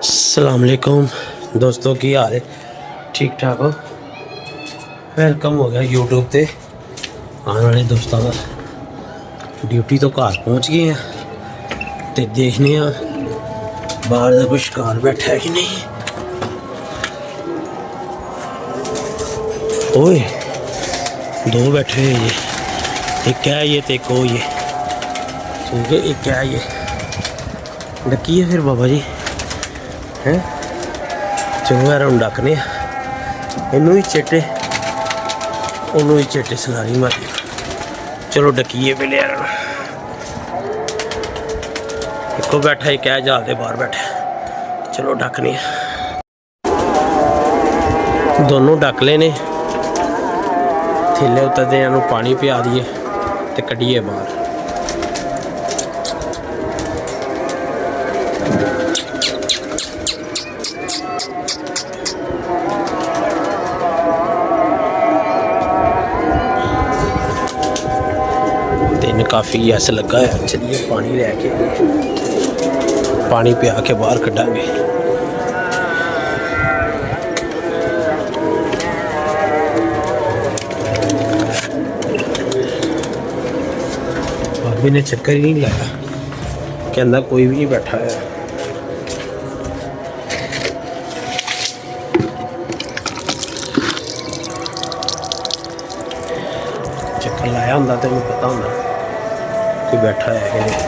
अस्सलाम वालेकुम दोस्तों, की हाल है? ठीक ठाक हो? वेलकम हो गया यूट्यूब पे आने वाले दोस्तों का। ड्यूटी तो घर पहुंच गए हैं तो देखने बाहर का कोई शिकार बैठा है कि नहीं। ओए दो बैठे हुए ये, एक क्या है ये तो एक हो ये, ठीक है। एक क्या है ये डकी है फिर बाबा जी हैं। चलो यार हम डकने इनू ही चेटे उन्होंने ही चेटे सलारी मारी। चलो डकीए पे यार। एक बैठा ही क्या जाते बाहर बैठा। चलो डकने दोनों डक लेने थेले उतरते इन्हों पानी पिया दिए तो कढ़िए बाहर। दिन काफ़ी ऐसा लगा है। चलिए पानी लैके पानी पिया के बाहर कढ़ांगे। भाभी ने चक्कर ही नहीं लाया, कहना कोई भी नहीं बैठा है। चक्कर लाया होंगे तो मैं पता होंगे कोई बैठा है कि नहीं।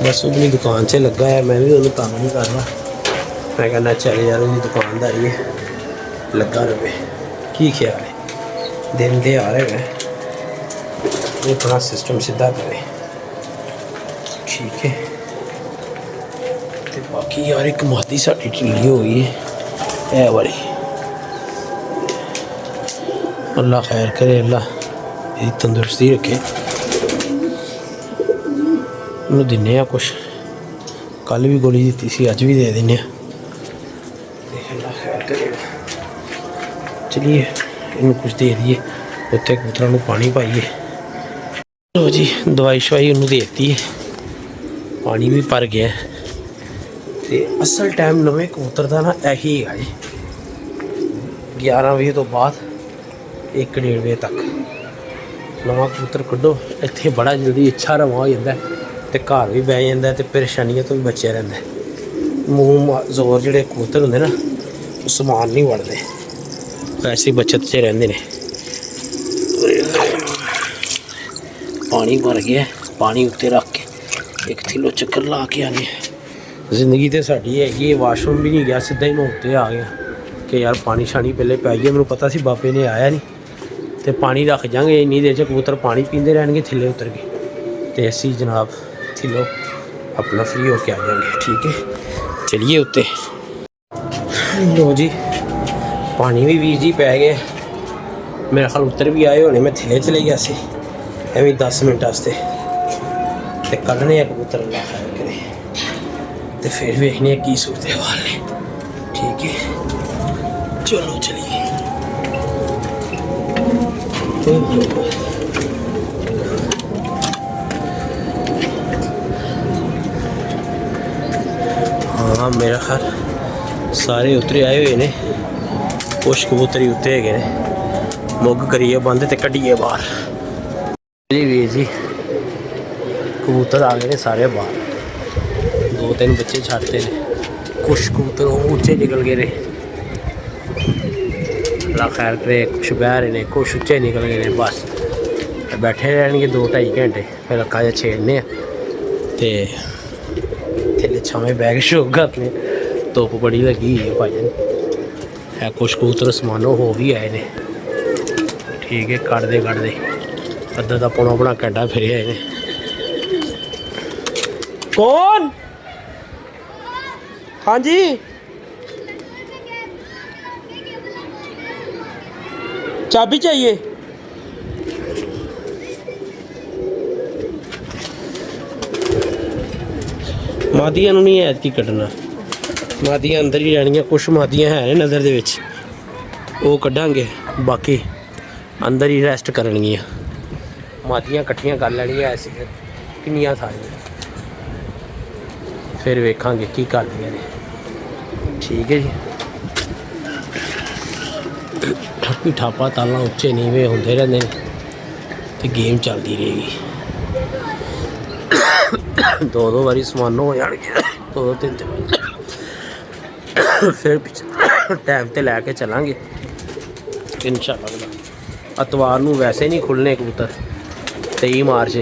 बस अपनी दुकान से लगा है, मैं भी उन्हें तंग नहीं कर रहा। मैं कहना चल यार उनकी दुकानदारी है, लगा रहे। की ख्याल है? दिन दे आ रहे हैं, अपना सिस्टम सीधा करें, ठीक है। तो बाकी यार एक माती साड़ी ढिली हो गई है वाली। अल्लाह खैर करे, अल्लाह ये तंदुरुस्ती रखे। उन्होंने दिने कुछ, कल भी गोली दी सी, अज भी दे दें। अल्लाह खैर करे। चलिए इन कुछ दे दिए, उत्ते कबूतरों को पानी पाइए। लो जी दवाई शवाई उन्होंने देती है, पानी भी भर गया। तो असल टाइम नवे कबूतर का ना यही है जी, 11 बजे तो बाद 1-1:30 बजे तक नवा कबूतर कड्डो। इत्थे बड़ा जल्दी अच्छा रवा हो जाता है, तो घर भी बह जाता है, तो परेशानियों तो भी बचे रहता है। मूँह जोर जोड़े कबूतर होंगे ना, समान नहीं वड़ते, वैसे बचत से रहते हैं। पानी भर गया, पानी उत्ते रख के एक थिलो चक्कर ला के आने। जिंदगी तो साड़ी है, वाशरूम भी नहीं गया, सीधा ही मैं उत्ते आ गया कि यार पानी शानी पहले पाइए। मैंने पता सी बाबे ने आया नहीं तो पानी रख जाएंगे, इन्नी देर च कबूतर पानी पीते रहने थले उतर के, तो असी जनाब थिलो अपना फ्री होके आ जाएंगे, ठीक है। चलिए उत्ते। लो जी पानी भी वीर जी पै गए, मेरे ख्याल उत्तर भी आए होने। मैं थिले चले गया सी एवं 10 मिनट वास्ते, तो कढ़ने कबूतर अल्लाह खैर करे, तो फिर वेखने की सूरत हाल ने, ठीक है। चलो चलिए। हाँ मेरा ख्याल सारे उतरे आए हुए ने, कुछ कबूतर ही उत्ते है। मुग करिए बंद तो कढ़िए बाहर। जी वीर जी कबूतर आ गए ने सारे बाहर, 2-3 बच्चे छाड़ते हैं, कुछ कबूतर ऊँचे निकल गए ने, अल्लाह खैर करे। कुछ बह रहे हैं, कुछ उच्चे निकल गए हैं। बस बैठे रहने 2-2.5 घंटे, फिर अक्का जा छेड़ने तो थले छावे बैग शोक करने। धुप्प बड़ी लगी है भाजन है। कुछ कबूतर समानो हो भी आए ने, ठीक है। कटते अद्धा पौना घंटा फिर आए ने। कौन? हाँ जी चाबी चाहिए। मादियां नहीं है की कड्ढना, मादियां अंदर ही रहनियां। कुछ मादियां है नज़र दे विच, वो कड्ढांगे, बाकी अंदर ही रेस्ट करनियां। मादियां कट्ठियां कर लैनियां ऐसी किन्नियां सारियां। फिर वेखांगे की करदियां ने। ठीक है जी। ठप्पी ठापा ताला उच्चे नीवे होंदे रहिंदे ने ते गेम चलदी रहेगी। दो दो बारी समानो हो जाएंगे, दो दो तीन तीन फिर टाइम ते लैके चलांगे इंशाअल्लाह। अतवार नूं वैसे नहीं खुलने कबूतर 23 मार्च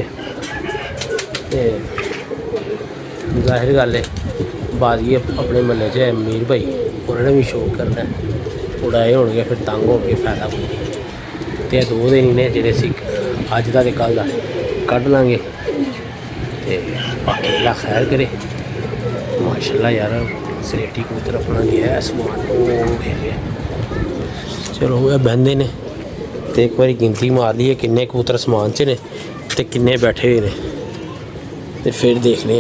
ते जाहिर गल है बाजी अपने महल्ले च मीर भाई उन्होंने भी शौक करना उड़ाए होने फिर तंग हो गए, फायदा कोई नहीं। तो 2 दिन इन्हें जेह्ड़े सी अज का ते कल का कड्ढ लांगे ते बाकी अल्लाह खैर करे। माशाल्लाह यार सलेटी कबूतर अपना गया है समान खेल रहा। चलो वह बहते ने तो एक बार गिनती मार ली है किन्ने कबूतर समान च ने ते किन्ने बैठे हुए ने ते फिर देखने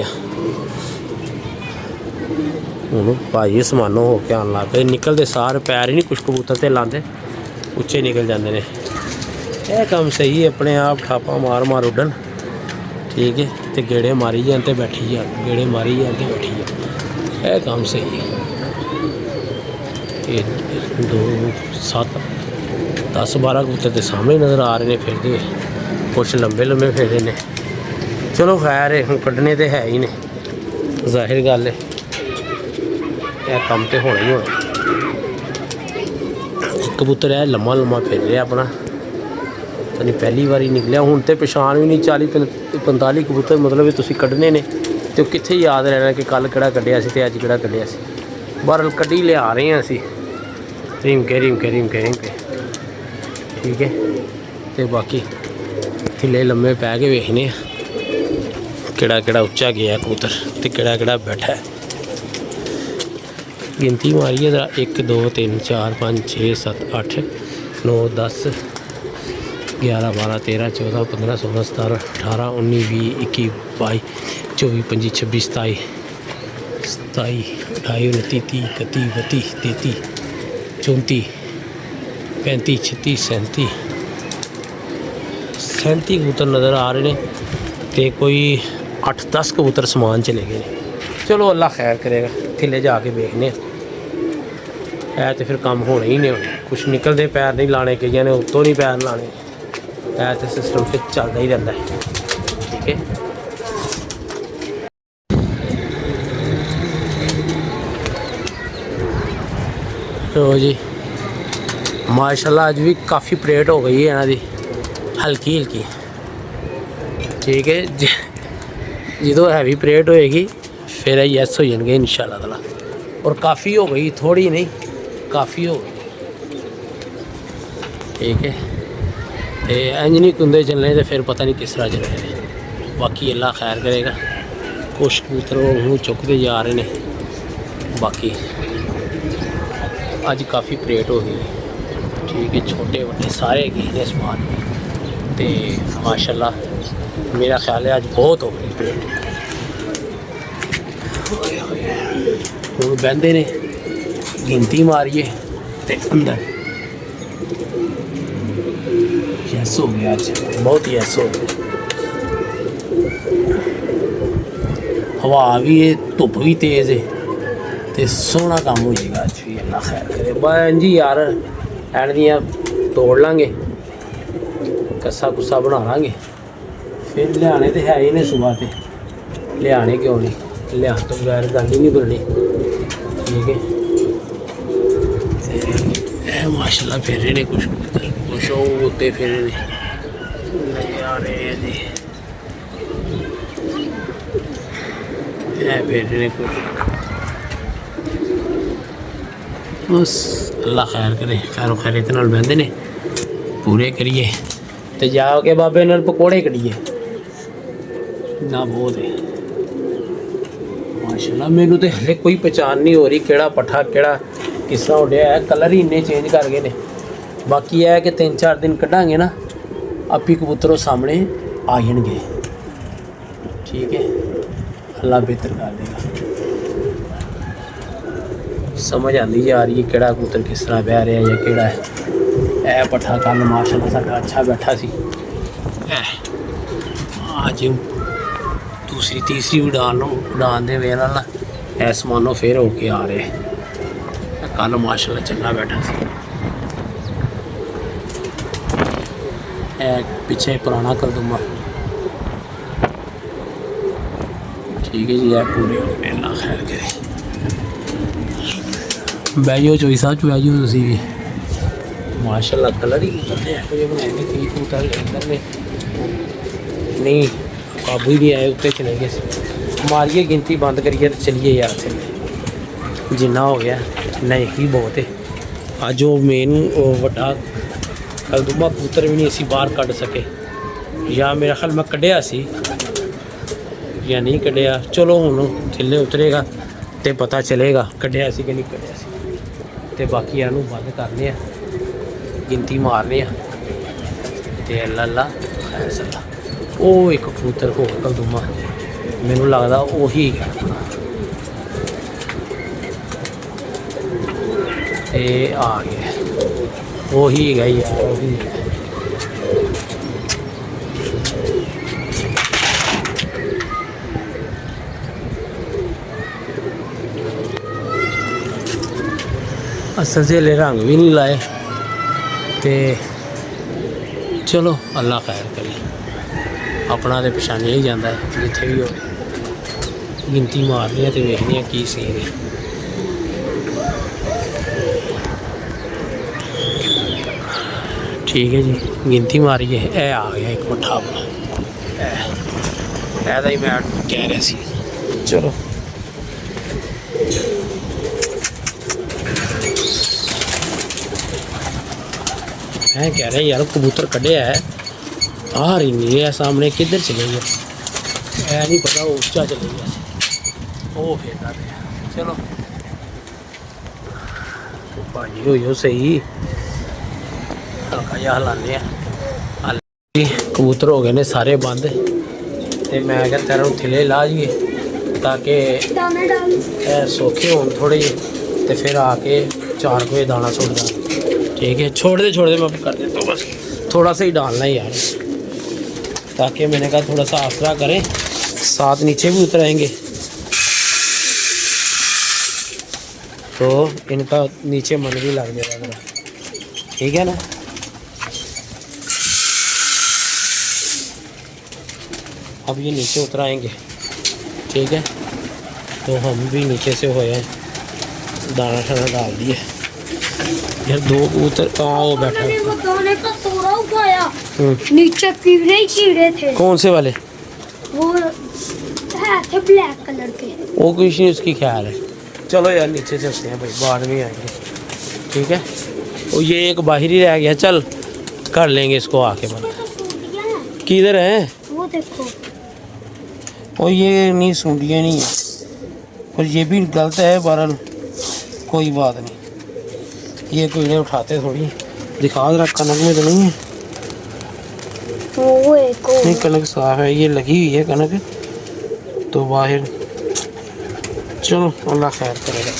हूँ भाई समानो हो के आन लग पे निकलते सार पैर ही नहीं कुछ कबूतर ते लाते उच्चे निकल जाते हैं। यह काम सही है अपने आप ठापा मार मार उड्डन। ठीक है तो गेड़े मारी जान ते बैठी जा, गेड़े मारी जान ते बैठी जा, यह काम सही है। 2 7 10 12 कबूतर के सामने नज़र आ रहे हैं फिरते, कुछ लंबे लंबे फिरते हैं। चलो खैर है हम कड्ढने तो है ही ने, जाहिर गल है यह काम तो होना ही होना। कबूतर है लम्मा लम्मा फिर रहा अपना, नहीं पहली बारी निकलिया हूँ तो पछाण भी नहीं। 40-45 कबूतर मतलब तुसी कड्ढने ने तो कित्थे याद रहना कि कल किहड़ा कड्ढिया सी ते अज किहड़ा कड्ढिया सी। बहरहाल कड्ढी लिया रहे हैं असी रिमके रिमके रिमके रिमके। ठीक है तो बाकी थिले लम्मे पै के वेखने किहड़ा किहड़ा उच्चा गया कबूतर ते किहड़ा किहड़ा बैठा है। गिनती मारिए जरा 1 2 3 4 5 6 7 8 9 10 11 12 13 14 15 16 17 18 19 20 21 22 24 25 26 27 28 29 30 31 32 33 34 35 36 37 कबूतर नज़र आ रहे हैं तो कोई 8-10 कबूतर समान चले गए। चलो अल्लाह खैर करेगा, थिले जाके देखने है तो फिर काम होने ही नहीं होने। कुछ निकलते पैर नहीं लाने, कई ने उत्तों नहीं पैर लाने, है तो सिस्टम फिर चलता ही रहता है। ठीक है तो जी माशाल्लाह अज भी काफ़ी परेड हो गई है इन्हों की हल्की हल्की। ठीक है जो हैवी परेड होएगी फिर यस हो जाएंगे इंशाल्लाह ताला। और काफ़ी हो गई, थोड़ी नहीं काफ़ी हो गई। ठीक है तो इंज नहीं कुंदे चलने तो फिर पता नहीं किस तरह चलने। बाकी अल्लाह खैर करेगा। कुछ कबूतर वो चुकते जा रहे हैं, बाकी अज काफ़ी परेड हो गई। ठीक है छोटे बड़े सारे गए ने समान तो माशाल्लाह मेरा ख्याल है अज बहुत हो गई परेड। हूँ बहते ने गिनती मारिए तो अंदर यस हो गया, अज बहुत यस हो गया। हवा भी है, धुप भी तेज़ है तो सोहना काम हो जाएगा अज भी। अल्लाह खैर करे बस जी यार एंड दियाँ तोड़ लाँगे, कस्सा कुस्सा बना लाँगे फिर लियाने तो है ही ने सुबह से, लियाने क्यों नहीं, लिया तो बगैर गल ही नहीं बननी। ठीक है माशाल्लाह फिर रहे ने कुछ कुछ उत्ते फिर नज़र आ रहे हैं जी, फिर रहे ने कुछ। बस अल्लाह खैर करे, खैर खैरियत नाल बहंदे ने पूरे करिए तो जाके बाबे नाल पकौड़े करिए ना बहुत है माशाल्लाह। मैनू तो हले कोई पहचान नहीं हो रही केड़ा पट्ठा केड़ा किस तरह उड्या है, कलर ही इन्ने चेंज कर गए ने। बाकी है कि 3-4 दिन कढ़ांगे ना आपी कबूतरों सामने आ जाएंगे। ठीक है अल्लाह बेहतर कर देगा। समझ आती जा रही है केड़ा कबूतर किस तरह बह रहा है या केड़ा है। ए पट्ठा कल माशाल्लाह साडा अच्छा बैठा सी, अज दूसरी तीसरी उड़ान दे वे नाल आसमानों फिर होके आ रहे। कल माशाल्लाह चंगा बैठा सी। पिछे पुराना करदुमा ठीक है जी। पूरे अल्लाह खैर करे। बैजो चोई साहब बैजो तुसी भी माशाल्लाह कलर ही बनाए थे कबूतर इधर ने नहीं काबू ही नहीं आए। उत्ते चले गए। मारिए गिनती बंद करिए तो चलिए यार थले जिन्ना हो गया नहीं ही बहुत है। अज वो मेन वड्डा कलदुमा कबूतर भी नहीं असी बाहर कढ़ सके या मेरा ख्याल मैं कढ़िया सी या नहीं कढ़िया। चलो हुण थल्ले उतरेगा तो पता चलेगा कढ़िया सी कि नहीं कढ़िया सी। तो बाकी इनू बंद करने गिनती मारने ते अल्लाह खैर सला। वो एक कबूतर हो कलदुमा मैनू लगदा उही है। ये आ गया वही है यार वही है। असल से रंग भी नहीं लाए ते चलो अल्लाह खैर करे। अपना तो पछानिया ही जाता है जिथे भी हो। गिनती मारनी तो वेखने की सीन है। ठीक है जी गिनती मारिए। ए आ गया एक पट्ठा अपना ऐसा ही मैं कह रहा सी। चलो मैं कह रहा यार कबूतर कढ़िया है आ रही नहीं है सामने किधर चले गए ऐ नहीं पता। वो उच्चा चले गया वो फेरता रहा। चलो भाजी हो सही हल्का जिहा हलाने कबूतर हो गए ने सारे बंद। तो मैं क्या तेरा थले ला जाइए ताकि सौखे हो थोड़े जे तो फिर आके 4 बजे दाना सुट जाए। ठीक है छोड़ दे मैं कर देता हूँ। बस थोड़ा सा ही डालना है यार ताकि मैंने कहा थोड़ा सा आसरा करें साथ नीचे भी उतरेंगे तो इनका नीचे मन भी लग जाएगा। ठीक है ना। अब ये नीचे उतराएंगे ठीक है। तो हम भी नीचे से हो जाए दाना शाना डाल दिए यार। 2 कबूतर आओ बैठा नीचे कीड़े थे। कौन से वाले? वो है थे ब्लैक कलर के। वो कुछ नहीं उसकी ख्याल है। चलो यार नीचे चलते हैं भाई बाद में आएंगे। ठीक है वो ये एक बाहर ही रह गया। चल कर लेंगे इसको आके बंद। किधर है वो देखो। और ये नहीं सूंडियाँ नहीं है और ये भी गलत है। बहरहाल कोई बात नहीं। ये कोई उठाते थोड़ी दिखा रहा कनक में तो नहीं है। वो एक नहीं कनक साफ है ये लगी हुई है कनक तो बाहर। चलो अल्लाह खैर करेगा।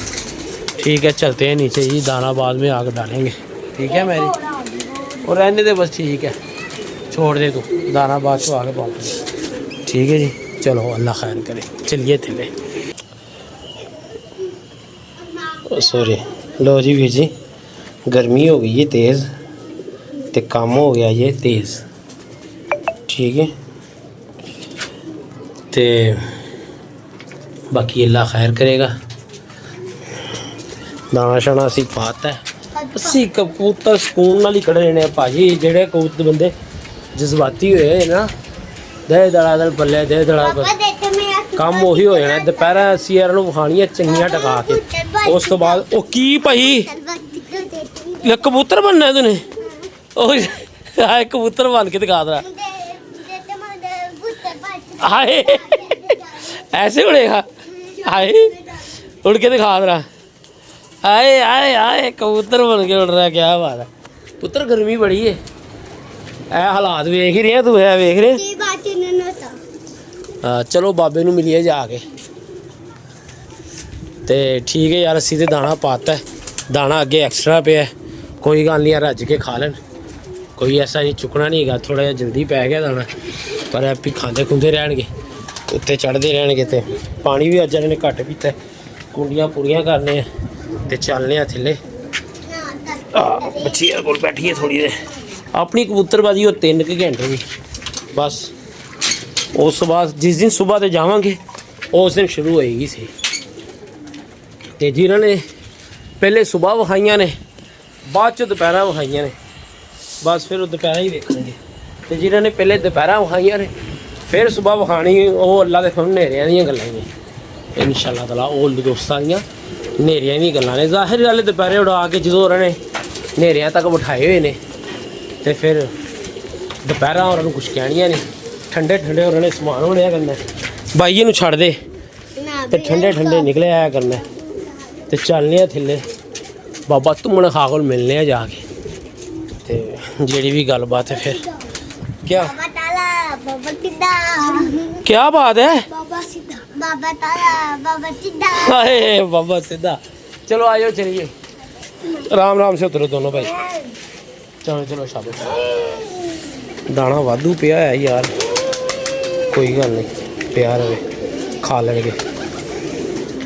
ठीक है चलते हैं नीचे जी दाना बाद में आकर डालेंगे। ठीक है मेरी और रहने दे बस। ठीक है छोड़ दे तू दाना बाद में आके पाऊँगा। ठीक है जी चलो अल्लाह खैर करे। चलिए थले सॉरी लो जी वीर जी गर्मी हो गई है तेज़ तो काम हो गया ये तेज़। ठीक है तो बाकी अल्लाह खैर करेगा। दाना शाना असी पाता है असी कबूतर सुकून नाल ही खड़े रहने भाजी। जेड़े कबूतर बंदे जज्बाती हुए ना दे दड़ा बल्ले दे दड़ा काम उही हो जाना। दोपहर असी यार खानियां चंगियां टका के उस तो बाद ओ की भाई कबूतर बनना है तूने कबूतर बन के दिखा दरा। हाय ऐसे उड़ेगा हाय उड़ के दिखा दरा। आए आए आए कबूतर बन के उड़ रहा। क्या बात है पुत्र गर्मी बड़ी है। ए हालात वेख ही रहे तू है वेख रहे। चलो बाबे नू मिलिए जाके ते ठीक है यार। असी तो दाना पाता है दाना अगे एक्सट्रा पे है कोई गल नहीं रज के खा लें। कोई ऐसा नहीं चुकना नहीं है। थोड़ा जहा जल्दी पै गया दाना पर भी खाते खुंदे रहनगे ਉੱਤੇ ਚੜ੍ਹਦੇ ਰਹਿਣਗੇ ਤੇ ਪਾਣੀ ਵੀ ਅੱਜ ਇਹਨਾਂ ਨੇ ਘੱਟ ਪੀਤਾ। ਕੁੰਡੀਆਂ ਪੂਰੀਆਂ ਕਰਨੇ ਆ ਤੇ ਚੱਲਨੇ ਆ ਥੱਲੇ। ਬੱਚੀਆਂ ਕੋਲ ਬੈਠੀਏ ਥੋੜੀ ਦੇਰ। ਆਪਣੀ ਕਬੂਤਰਬਾਜੀ ਉਹ 3 ਘੰਟੇ ਦੀ ਬਸ। ਉਸ ਤੋਂ ਬਾਅਦ ਜਿਸ ਦਿਨ ਸਵੇਰ ਤੇ ਜਾਵਾਂਗੇ ਉਸ ਦਿਨ ਸ਼ੁਰੂ ਹੋਏਗੀ ਸੀ। ਤੇ ਜਿਨ੍ਹਾਂ ਨੇ ਪਹਿਲੇ ਸਵੇਰ ਵਿਖਾਈਆਂ ਨੇ ਬਾਅਦ ਚ ਦੁਪਹਿਰਾਂ ਵਿਖਾਈਆਂ ਨੇ ਬਸ ਫਿਰ ਉਹ ਦੁਪਹਿਰਾਂ ਹੀ ਵੇਖਣਗੇ। ਤੇ ਜਿਨ੍ਹਾਂ ਨੇ ਪਹਿਲੇ ਦੁਪਹਿਰਾਂ ਵਿਖਾਈਆਂ ਨੇ ਫਿਰ ਸਵੇਰ ਵਿਖਾਣੀ ਉਹ ਅੱਲਾ ਦੇ ਫਨ ਹਨੇਰਿਆਂ ਦੀਆਂ ਗੱਲਾਂ ਨੇ ਇਨਸ਼ਾਅੱਲਾ ਤਾਲਾ। ਉਹ ਦੋਸਤਾਂ ਦੀਆਂ ਹਨੇਰਿਆਂ ਦੀਆਂ ਗੱਲਾਂ ਨੇ। ਜ਼ਾਹਿਰ ਗੱਲ ਦੁਪਹਿਰੇ ਉਡਾ ਕੇ ਜਦੋਂ ਉਹਨਾਂ ਨੇ ਹਨੇਰਿਆਂ ਤੱਕ ਬਿਠਾਏ ਹੋਏ ਨੇ ਤੇ ਫਿਰ ਦੁਪਹਿਰਾਂ ਉਹਨਾਂ ਨੂੰ ਕੁਛ ਕਹਿਣੀਆਂ ਨਹੀਂ। ਠੰਡੇ ਠੰਡੇ ਉਹਨਾਂ ਨੇ ਸਮਾਨ ਹੋਣਿਆ ਕਰਨਾ। ਬਾਈ ਨੂੰ ਛੱਡ ਦੇ ਤੇ ਠੰਡੇ ਠੰਡੇ ਨਿਕਲੇ ਆਇਆ ਕਰਨਾ। ਤੇ ਚੱਲਨੇ ਆ ਥੱਲੇ ਬਾਬਾ ਧੁੰਮਣ ਖਾਂ ਕੋਲ ਮਿਲਨੇ ਆ ਜਾ ਕੇ। ਤੇ ਜਿਹੜੀ ਵੀ ਗੱਲਬਾਤ ਹੈ ਫਿਰ क्या क्या बात है बाबा सीधा बाबा ताला बाबा सीधा। अरे बाबा सीधा। चलो आयो चलिए राम राम से उतरो दोनों भाई। चलो चलो शाबाश। दाना वाधू पिया है यार कोई गल नहीं पिया रहे खा लेंगे।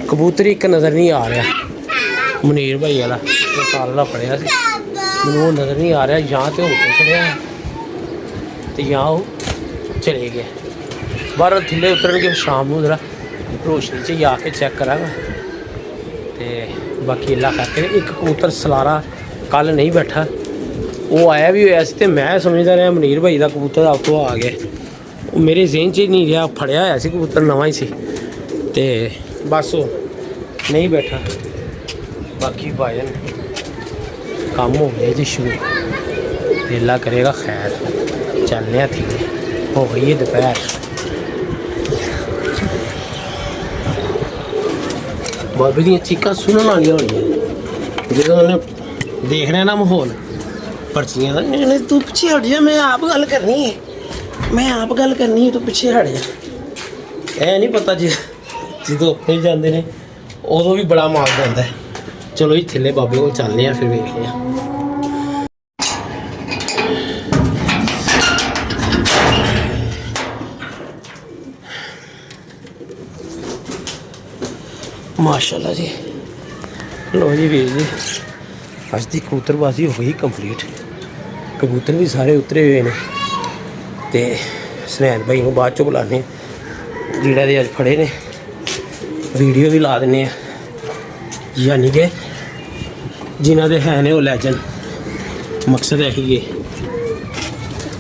कबूतर एक नज़र नहीं आ रहा मुनीर भाई वाला जो सारा फड़िया मैनू वो नज़र नहीं आ रहा। यहाँ तो होटल चढ़िया तो यहाँ वो चले गए बाहर थल्ले उतरन शाम को जरा रोशनी च आके चेक करांगा। तो बाकी अल्लाह करके एक कबूतर सलारा कल नहीं बैठा वो आया भी होया तो मैं समझदा रहा मुनीर भाई का कबूतर आपको आ गया। वो मेरे जेहन च नहीं रहा फड़िया होया सी कबूतर नवा ही सी ते बस वो नहीं बैठा। बाकी भाईजन काम हो गया जी शुरू। अल्लाह करेगा खैर। चलने थी हो गई है दोपहर। बाबे दी चीकां सुनने वाली होनी जो उन्हें देखना ना माहौल पर्चियां का नहीं तू पिछे हट जा मैं आप गल करनी है मैं आप गल करनी है तू पिछे हट जा। ऐ नहीं पता जी जो अपने जाते हैं उदों भी बड़ा माल पैंदा है। चलो जी थल्ले बाबे को चलने फिर वेखने। माशाल्लाह जी लो जी वीर जी अज की कबूतरबाजी हो गई कंप्लीट। कबूतर भी सारे उतरे हुए हैं तो सनैन भाई को बाद चो बुलाने जेड़ा दे अज फड़े ने वीडियो भी ला देने यानी कि जिन्हों के है ने वो लैजन मकसद यही है।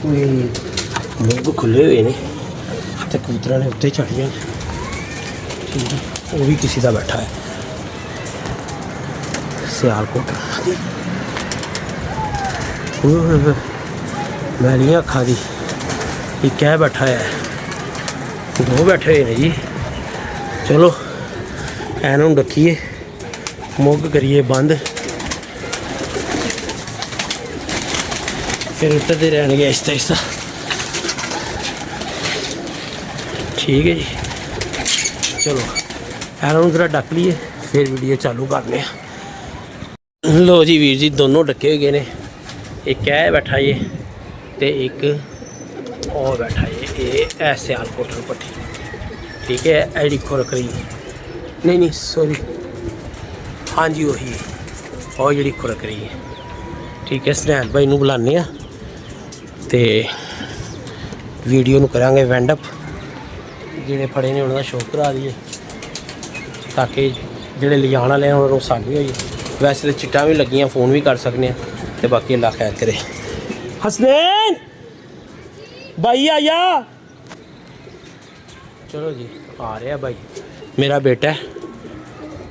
मुँह खुले हुए हैं तो कबूतर ने उत्ते चढ़ जाए ठीक है। वो भी किसी का बैठा है सियालकोट मैं नहीं आखा दी ये क्या बैठा है दो बैठे हुए हैं जी। चलो एन हूँ रखिए मुग करिए बंद फिर उतरते रहने आहिस्ता आहिस्ता ठीक है जी। चलो एनों जरा ढक लिए फिर वीडियो चालू करने। लो जी वीर जी दोनों ढके हुए ने एक है बैठा ये तो एक और बैठा ये ऐसे सियालकोट पट्टी ठीक है। एडी खुरकरी नहीं सॉरी हाँ जी वही और जी खुरकरी है ठीक है। सनैन भाई नूं बुलाने तो वीडियो नूं करांगे वैंड अप जिहड़े फड़े ने उन्होंने शो करा दिए ताकि जोड़े ले जाने वाले उन्होंने आसानी हो। वैसे तो चिट्टा भी लगियाँ फोन भी कर सकते हैं तो बाकी अल्लाह खैर करे। हसनैन भाई आया चलो जी आ रहा भाई मेरा बेटा है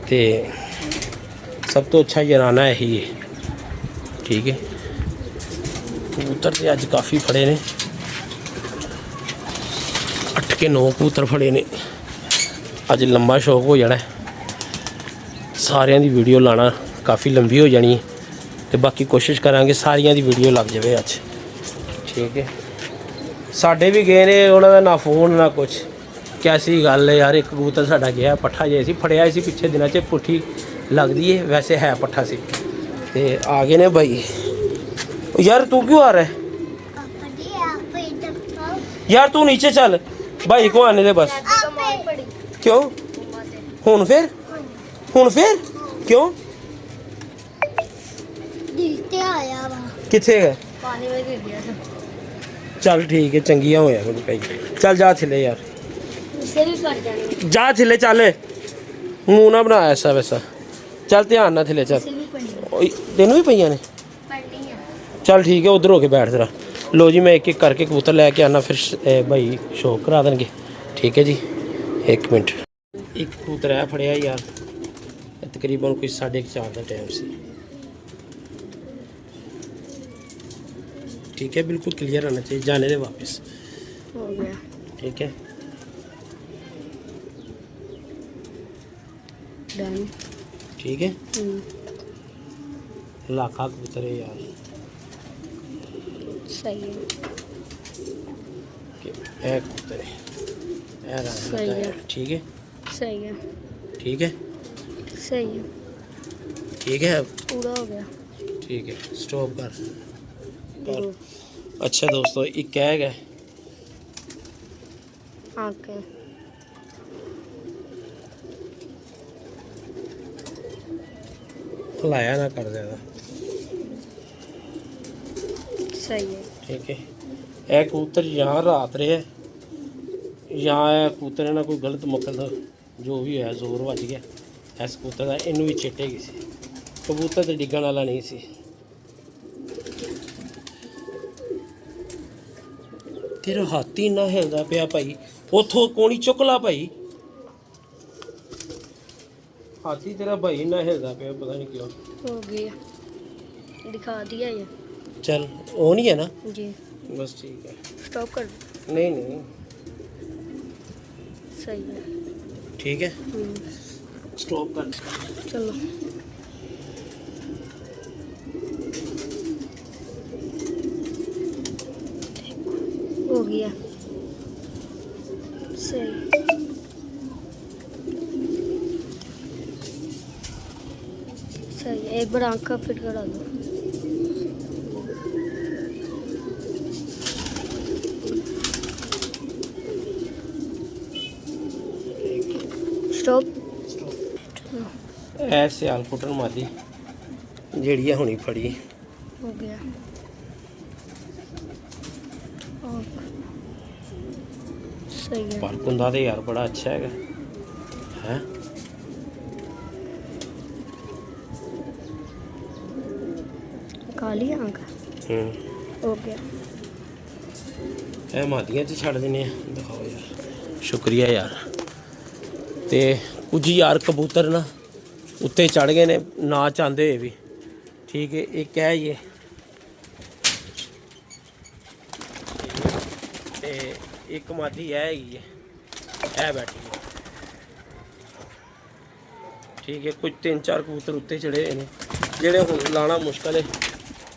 तो सब तो अच्छा जनाना यही है ठीक है। कबूतर तो अज काफ़ी फड़े ने 8 के 9 कबूतर फड़े ने। अज लंबा शौक हो जाना सारियां दी वीडियो लाना काफ़ी लंबी हो जानी है तो बाकी कोशिश करांगे सारियां दी वीडियो लग जाए अज ठीक है। साढ़े भी गए ने उन्होंने ना फोन ना कुछ कैसी गल है यार। एक कबूतर साडा गया पट्ठा जे सी फड़िया सी पिछले दिनों च पुट्ठी लगती है वैसे है पट्ठा सी ते आ गए ने भाई। यार तू क्यों आ रहा है यार तू नीचे चल भाई को आने दे बस। ਕਿਉਂ ਹੁਣ ਫਿਰ ਕਿਉਂ ਦਿਲ ਤੇ ਆਇਆ ਵਾ ਕਿੱਥੇ ਹੈ ਪਾਣੀ ਵਿੱਚ ਗਿਰ ਗਿਆ ਚੱਲ ਠੀਕ ਹੈ ਚੰਗੀਆਂ ਹੋਇਆ ਮੈਨੂੰ ਭਾਈ ਚੱਲ ਜਾ ਥੱਲੇ ਯਾਰ ਉਸੇ ਵੀ ਪੜ ਜਾਣੀ ਜਾ ਥੱਲੇ ਚੱਲ ਮੂੰਹ ਨਾ ਬਣਾ ਐਸਾ ਵੈਸਾ ਚੱਲ ਧਿਆਨ ਨਾਲ ਥੱਲੇ ਚੱਲ ਉਸੇ ਵੀ ਪੜਨੀ ਓਏ ਤੈਨੂੰ ਵੀ ਪਈਆਂ ਨੇ ਪੜਨੀ ਆ ਚੱਲ ਠੀਕ ਹੈ ਉਧਰ ਹੋ ਕੇ ਬੈਠ ਜਰਾ ਲੋ ਜੀ ਮੈਂ ਇੱਕ ਇੱਕ ਕਰਕੇ ਕਬੂਤਰ ਲੈ ਕੇ ਆਣਾ ਫਿਰ ਭਾਈ ਸ਼ੋਅ ਕਰਾ ਦੇਣਗੇ ਠੀਕ ਹੈ ਜੀ 1 ਮਿੰਟ ਇੱਕ ਕਬੂਤਰ ਹੈ ਫੜਿਆ ਯਾਰ ਇਹ ਤਕਰੀਬਨ ਕੋਈ 4:30 ਦਾ ਟਾਈਮ ਸੀ ठीक है बिल्कुल क्लियर आना चाहिए जाने दे वापस हो गया ठीक है डन ठीक है लाखा कबूतर है यार सही है ए कबूतर है ए सही है। ठीक है सही है ठीक है सही है ठीक है पूरा हो गया ठीक है स्टॉप कर देखो अच्छा दोस्तों एक कैग है आके हिलाया ना कर ज़्यादा सही है ठीक है ਇਹ ਕਬੂਤਰ यहाँ रात रहे यहाँ ਇਹ ਕਬੂਤਰ ਨਾ ਕੋਈ ਗਲਤ ਮਕਸਦ ਜੋ ਵੀ ਹੋਇਆ ਜ਼ੋਰ ਵੱਜ ਗਿਆ ਇਸ ਕਬੂਤਰ ਦਾ ਇਹਨੂੰ ਵੀ ਚਿੱਟੇ ਗਈ ਸੀ ਕਬੂਤਰ ਤੇ ਡਿੱਗਣ ਵਾਲਾ ਨਹੀਂ ਸੀ ਤੇਰਾ ਹਾਥੀ ਨਾ ਹਿਲਦਾ ਪਿਆ ਭਾਈ ਉਥੋਂ ਕੋਣੀ ਚੁੱਕ ਲਾ ਭਾਈ ਹਾਥੀ ਤੇਰਾ ਭਾਈ ਨਾ ਹਿਲਦਾ ਪਿਆ ਪਤਾ ਨਹੀਂ ਕਿਉਂ हो गया दिखा दिया ये चल वो नहीं है ना जी बस ठीक है स्टॉप कर नहीं नहीं सही है ठीक है स्टॉप कर चलो हो गया सही सही है एक बार आँख का फिट करा दो स्टॉप ऐ सियाल पुट्टन मादी जेड़ी है हुणी फड़ी हो गया और सही है पर कुंदा तो यार बड़ा अच्छा है हैं काली आँख हो गया ਇਹ ਮਾਦੀਆਂ 'ਚ ਛੱਡ ਦਿੰਦੇ ਆ ਦਿਖਾਓ ਯਾਰ ਸ਼ੁਕਰੀਆ ਯਾਰ ਤੇ ਕੁਝ ਯਾਰ ਕਬੂਤਰ ਨਾ ਉੱਤੇ ਚੜ ਗਏ ਨੇ ਨਾ ਚਾਹੁੰਦੇ ਹੋਏ ਵੀ ਠੀਕ ਹੈ ਇੱਕ ਹੈ ਇਹ ਤੇ ਇੱਕ ਮਾਦੀ ਹੈ ਹੈਗੀ ਹੈ ਇਹ ਬੈਠੀ ਹੈ ਠੀਕ ਹੈ ਕੁਝ 3-4 ਕਬੂਤਰ ਉੱਤੇ ਚੜੇ ਹੋਏ ਨੇ ਜਿਹੜੇ ਹੁਣ ਲਾਣਾ ਮੁਸ਼ਕਲ ਹੈ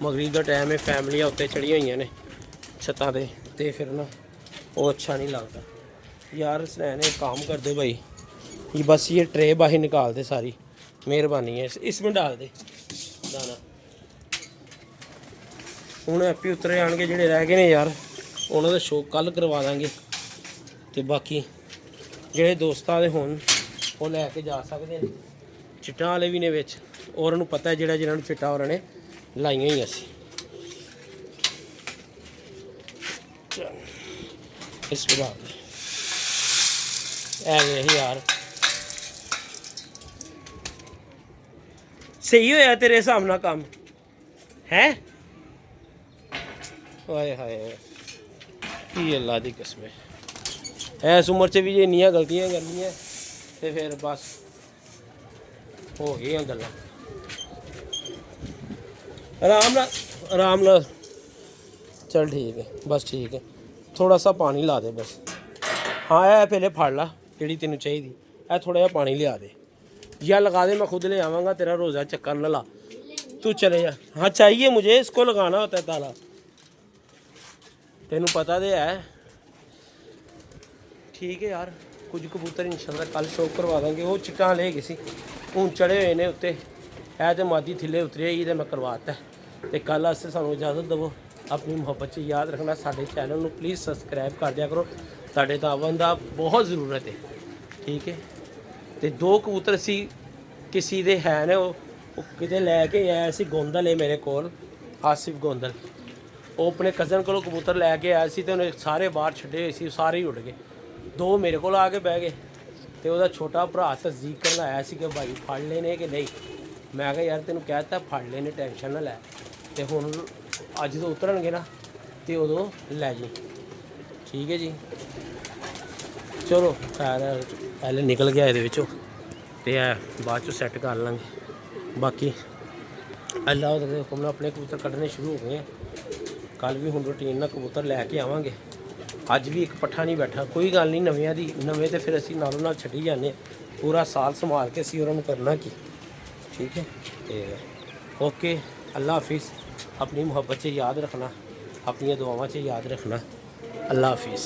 ਮਗਰਿਬ ਦਾ ਟਾਈਮ ਹੈ ਫੈਮਲੀਆਂ ਉੱਤੇ ਚੜੀਆਂ ਹੋਈਆਂ ਨੇ ਛੱਤਾਂ ਤੇ ਤੇ फिर ना वो अच्छा नहीं लगता यार स्नैन एक काम कर दे भाई ये बस ये ट्रे बाहर निकाल दे सारी मेहरबानी है इसमें डाल दे दाना ਹੁਣ ਹੈਪੀ ਉਤਰੇ ਆਣਗੇ ਜਿਹੜੇ ਰਹਿ ਗਏ ਨੇ ਯਾਰ ਉਹਨਾਂ ਦਾ ਸ਼ੋਅ ਕੱਲ ਕਰਵਾ ਦਾਂਗੇ ਤੇ ਬਾਕੀ ਜਿਹੜੇ ਦੋਸਤਾਂ ਦੇ ਹੁਣ ਉਹ ਲੈ ਕੇ ਜਾ ਸਕਦੇ ਨੇ ਚਿੱਟਾਂ ਵਾਲੇ ਵੀ ਨੇ ਵਿੱਚ ਔਰ ਉਹਨੂੰ ਪਤਾ ਜਿਹੜਾ ਜਿਹਨਾਂ ਨੂੰ ਚਿੱਟਾ ਉਹਨਾਂ ਨੇ ਲਾਈਆਂ ਹੀ ਅਸੀਂ इस बात ऐ यार सही होया तेरे हिसाब नाल काम है हाय हाय की अल्लाह दी कसम ऐस उम्र च भी जे इन्नियां गलतियां करनियां ते फिर बस हो गई गल्लां आराम नाल चल ठीक है बस ठीक है थोड़ा सा पानी ला दे बस हाँ है पहले फाड़ ला जी तेन चाहिए है थोड़ा जहा पानी लिया दे या लगा दे मैं खुद ले आवाँगा तेरा रोज़ा चक्कर न ला तू चले जा हाँ चाहिए मुझे इसको लगाना होता है ताला तेनू पता तो है ठीक है यार कुछ कबूतर इंशाल्लाह कल शो करवा देंगे वो चिट्टा ले गए हूँ चढ़े हुए ने उत्ते है तो मादी थिले उतरे ही तो मैं करवाता तो कल वास्ते सानू इजाज़त दवो अपनी मुहब्बत च याद रखना साडे चैनल नू प्लीज़ सबसक्राइब कर दिया करो तुहाडे तावन दा बहुत ज़रूरत है ਠੀਕ ਹੈ। ਤੇ 2 ਕਬੂਤਰ ਸੀ ਕਿਸੇ ਦੇ ਹੈ ਨੇ, ਉਹ ਕਿਤੇ ਲੈ ਕੇ ਆਇਆ ਸੀ। ਗੋਂਦਲ ਹੈ ਮੇਰੇ ਕੋਲ, ਆਸਿਫ ਗੋਂਦਲ। ਉਹ ਆਪਣੇ ਕਜ਼ਨ ਕੋਲੋਂ ਕਬੂਤਰ ਲੈ ਕੇ ਆਇਆ ਸੀ ਤੇ ਉਹਨੇ ਸਾਰੇ ਬਾਹਰ ਛੱਡੇ ਹੋਏ ਸੀ, ਸਾਰੇ ਹੀ ਉੱਡ ਗਏ। 2 ਮੇਰੇ ਕੋਲ ਆ ਕੇ ਬਹਿ ਗਏ ਤੇ ਉਹਦਾ ਛੋਟਾ ਭਰਾ ਤਸਦੀਕ ਕਰਨ ਆਇਆ ਸੀ ਕਿ ਭਾਈ ਫੜ ਲਏ ਨੇ ਕਿ ਨਹੀਂ। ਮੈਂ ਕਿਹਾ ਯਾਰ ਤੈਨੂੰ ਕਹਿ ਦਿੱਤਾ ਫੜ ਲਏ ਨੇ, ਟੈਨਸ਼ਨ ਨਾ ਲੈ। ਤੇ ਹੁਣ ਅੱਜ ਜਦੋਂ ਉਤਰਨਗੇ ਨਾ ਤੇ ਉਦੋਂ ਲੈ ਜੀ, ਠੀਕ ਹੈ ਜੀ। ਚਲੋ ਖੈਰ ਪਹਿਲੇ ਨਿਕਲ ਗਿਆ ਇਹਦੇ ਵਿੱਚੋਂ ਤੇ ਬਾਅਦ ਚੋਂ ਸੈੱਟ ਕਰ ਲਾਂਗੇ। ਬਾਕੀ ਅੱਲਾਹ ਦੇ ਹੁਕਮ ਨਾਲ ਆਪਣੇ ਕਬੂਤਰ ਕੱਢਣੇ ਸ਼ੁਰੂ ਹੋ ਗਏ ਆ। ਕੱਲ ਵੀ ਹੁਣ ਰੂਟੀਨ ਨਾਲ ਕਬੂਤਰ ਲੈ ਕੇ ਆਵਾਂਗੇ। ਅੱਜ ਵੀ ਇੱਕ ਪੱਠਾ ਨਹੀਂ ਬੈਠਾ, ਕੋਈ ਗੱਲ ਨਹੀਂ। ਨਵਿਆਂ ਦੀ ਨਵੇਂ ਤੇ ਫਿਰ ਅਸੀਂ ਨਾਲੋਂ ਨਾਲ ਛੱਡੀ ਜਾਂਦੇ ਹਾਂ। ਪੂਰਾ ਸਾਲ ਸੰਭਾਲ ਕੇ ਅਸੀਂ ਉਹਨਾਂ ਨੂੰ ਕਰਨਾ ਕੀ, ਠੀਕ ਹੈ। ਤੇ ਓਕੇ, ਅੱਲਾ ਹਾਫਿਜ਼। ਆਪਣੀ ਮੁਹੱਬਤ 'ਚ ਯਾਦ ਰੱਖਣਾ, ਆਪਣੀਆਂ ਦੁਆਵਾਂ 'ਚ ਯਾਦ ਰੱਖਣਾ। ਅੱਲਾ ਹਾਫਿਜ਼।